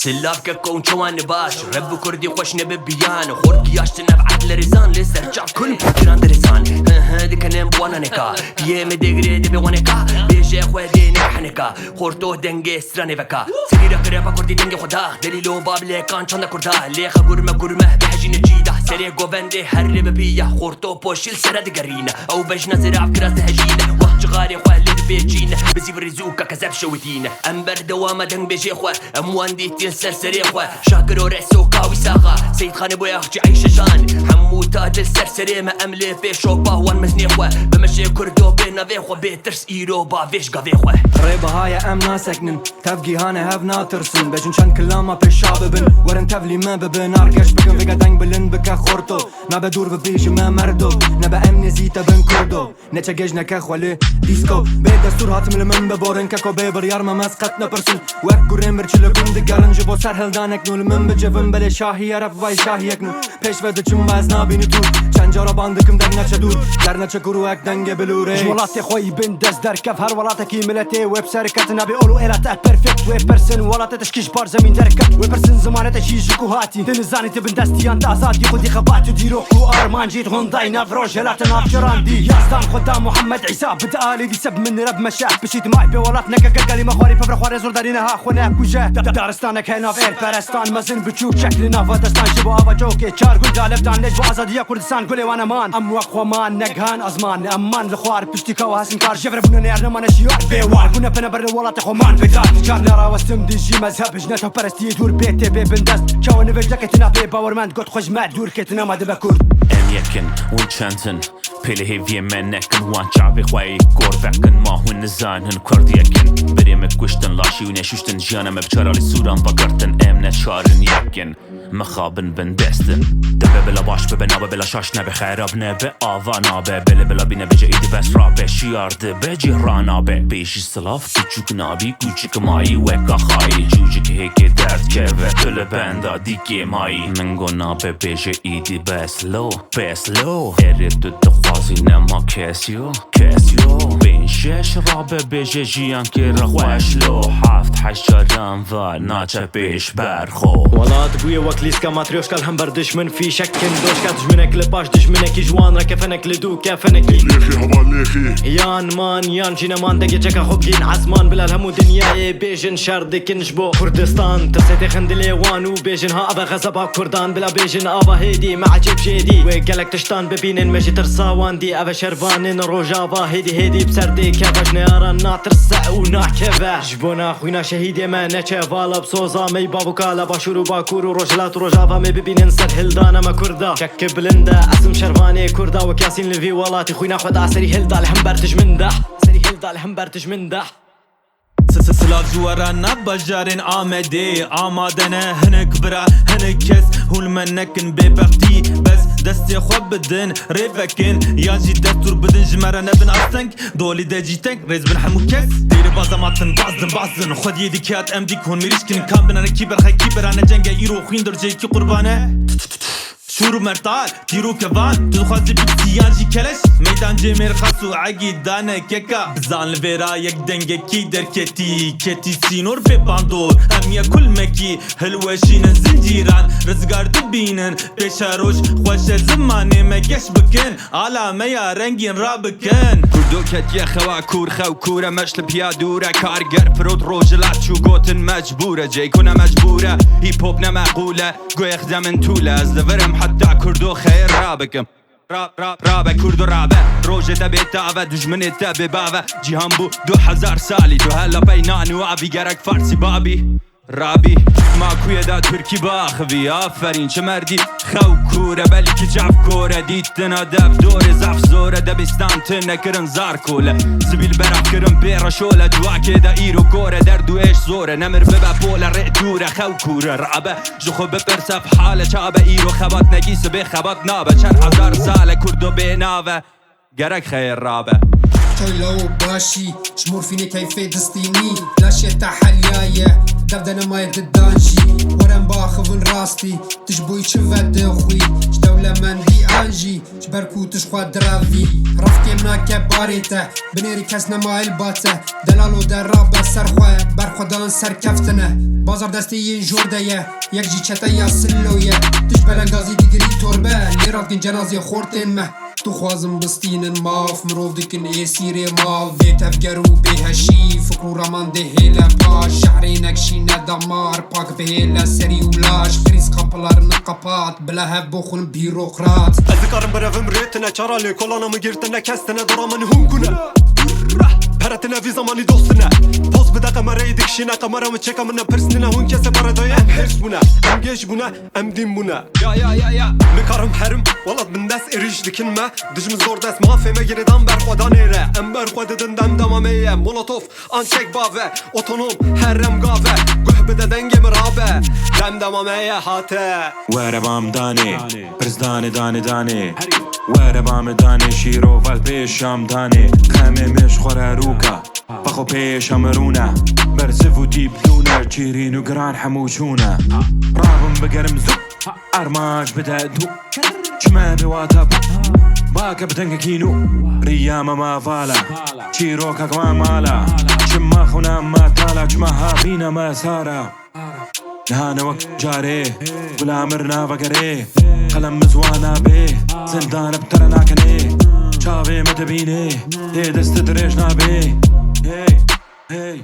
سلافك كون شوان باش رب كردي خوش نبي بيان خورد ياشتنا بعد لرزان لسه جاب كل بكران درسان هادي كنم بوانا نكا بيه مدقري دبي وانكا بيجي خوادي نحنكا خورتو دنگي سراني بكا سريرا قريبا كردي دنگي خدا دليلو باب ليكان چند كردا ليخا قرمه بحجي نجيدا سري قوبندي هرب بيا خورتو بوشيل سرد قرينا او بجنا زرع كراس هجينا وقت غاري خوالي بيجينا بزيب رزوكا كذب شوتينا امبر دوامة دنگ بيجي خوا اموان دي سرسري خوا شاكر ورسو كاوي ساغا سيد خاني بويا اخجي عيش جان حمو تاج السرسري ما املي في شوبا وان مزني خوا بمشي كردو بينا في خوا بيترس ايرو با فيش قافي خوا ريبا هاي امنا سكنن تفقي هانا هفنا ترسن بجن شان كلاما في الشعب بن ورن تفلي ما ببن اركش بكن فيقا دنگ بلن بكا خورتو ما بدور ببيجي ما مردو نبا امني زيتا بن كردو نتا جيجنا كخوالي ديسكو بيت دستور هاتم لمن ببورن كاكو بيبر يارما مسقطنا برسن وكو ريمبر چلو كند قرن جبو سر هلدانك نول من بجفن بله شاهي يرف وای شاهي يكنو پیش وده چم باز نابینی تو چند جارا باندکم در نچه دور در نچه گروهک دنگ بلوره جوالاتي خوي بن دز در كف هر ولاتكي ملتي ويب سركتنا بيقولوا إلات بيرفكت ويب برسن ولات تشكيش بار زمين دركت ويب برسن زمانة شيجكو هاتي تنزاني تبن دستيان تازاد يخدي خبات ديروكو ارمان جيت هونداي نافروج هلات نافجراندي ياستان خدام محمد عيسى بدالي دي سب من رب مشاه بشيت معي بولات نكا كلمة خواري فبر خواري زور دارينها خوناك وجاه دارستانك هنا في البرستان مزن بتشوك شكلنا فدستان شبو افا جوكي چار قل دالفتان ليش بازادية كردستان قولي وانا مان ام وقوة مان نقهان ازمان امان لخوار بشتيكا وهاسن كار جفر بنا نيرنا ما نشيوار بيوار بنا بنا بر الولات خومان بدار كار نرا وستم دي جي مذهب جنته برستي دور بيتي بندست شاو نفجكتنا بي باورمان قد خوش ما دور كتنا ما دبكور ام يكن ونشانتن بيلي هيفي منكن وان شعبي خوي كور فكن ما هو النزان هن كرد يكن بريمك وشتن لاشي ونشوشتن جانا مبجرا لسوران بقرتن ام نشارن يكن مخابن بندستن دبه بلا باش ببنابه بلا شاش نبه خیراب نبه آوا نابه بله بلا بینه بجه ایدی بس رابه شیارده بجه رانابه بیشی سلاف کچوک نابی کوچک مایی وکا خایی جوجک هیک درد که و تل بندا دیگه مایی منگو نابه بجه ایدی بس لو ارد دخوازی نما کسیو بین شش رابه بجه جیان که رخوش لو هفت حشران و ناچه بیش برخو ولات بويا وكليسكا ماتريوشكا الهمبر دشمن في شكن دوشكا دشمنك لباش دشمنك جوان ركفنك لدو كفنك ليخي هبال ليخي يان مان يان جينا مان دقي جكا خوبين عزمان بلا الهمو دنياي بيجن شردك نجبو كردستان ترسيتي خندلي وانو بيجن ها ابا غزبا كردان بلا بيجن ابا هيدي مع جيب جيدي وقالك تشتان ببين مجي ترساوان دي ابا شربان روجافا هيدي بسردي كفاش نيارا ناترسع وناكفا جبونا خوينا شهيدي ما نچفالا بسوزا مي بابو كالا باشورو باكورو روجلات روجافا مي ببين سر هلدانا ما كردا شك بلندا اسم شرباني كردا وكاسين لفي ولاتي خوينا خد عسري هلدا الهم برتج من ده سلاف جوارنا بجارين آمدي آمادنا هنك برا هنك كس هول منكن ببختي بس دستي خواب بدن ريفكن ياجي دستور بدن جمرنا بن أستنك دولي داجي تنك ريز بن حمو كس ديري بازا ماتن بعضن خد يدي كات امدي كون ميريشكن كام بنا كيبر خي كيبر انا جنگا ايرو خوين درجي كي قربانه شورو مرتال تيرو كفان تدخازي بيانجي كلش ميدان جيمير خاصو عقيد دانا كيكا بزان لفيرا يك دنگه كي در كتي سينور في باندور اميا كل مكي هلوشين زنجيران رزقار دبينن بيشاروش خوش زماني مكش بكن على ميا رنگين رابكن كردو كتيا خوا كور خو كورة مشل بيا دورة كارگر فرود روجلات شو قوتن مجبورة جيكونا مجبورة هيب هوب نمقولة قو يخدمن طولة از دفرم حتى كردو خير رابكم رابه كردو رابه روجه ده بيتاوه دجمنه ده بباوه جيهان بو 2000 سالي تو هلا بيناني وابي گرك فارسي بابي رابي ماكوية دا تركي باخوي آفرين چه مردي خو كورة بلكي جعب كورة ديتنا دف دور زف زورة دبستان تنكرن زار كولة زبيل برف كرن بيرا شولة دواكي دا ايرو كورة دردو ايش زورة نمر ببا بولا رئدورة خو كورة رابة جخو ببرسف حالة چابة ايرو خبات نگيس بي خبات نابة 4000 سالة كردو بيناوة گرك خير رابة لو باشي شمور فيني كيف دستيني لاشي تحلياية دبدنا ما يددانجي ورم باخفن راستي تشبوي شفت خوي شدولة من دي انجي شبركو تشخوا درافي رفكي منا كباريته بنيري كسنا ما الباته دلالو درابة سرخوة برخودان سر كفتنه بازار دستی این جورده یک جی چته یا سلویه تش بلنگازی دیگری تربه لیرات کن جنازی خورتن مه تو خوازم بستین ماف مروف دکن ای سیر مال بیت افگرو بهشی فکرو رمان ده هیله پاش شعری نکشی ندمار پاک به هیله سری ولاش فریز kapılar kapat بلا هف بخون بیروقرات Ezikarim berevim reytine çarali Kolanamı girtine kestine Doramını hunkune Peretine vi zamanı dostine Poz bir de kamerayı dikşine Kameramı çekamine persine Hun kese paradoya em hers buna Em geç buna em din buna Ya Mikarım herim Valat bin des eriş dikinme Dijimiz zor des mafeme giriden berkoda nere Em berkodedin dem damameye Molotov ançek bave Otonom herrem gave Gühbide dengemi rabe Dem damameye hate Where bam dani Prizdani dani dani Where bam dani Shiro val pesham dani Khame mish khore ruka Fakho pesham runa Berzivu dib luna Chirinu gran hamushuna Rabum begerim zuk Armaj beda du Chma biwatab Baka bdenga kinu Riyama ma vala Chiro kakma mala Chma khuna ma tala Chma habina ma sara نهانا وقت جاري ولا مرنا فقري قلم مزوانا بيه زندان بترنا كني شابي متبيني هي دست دريجنا بيه هي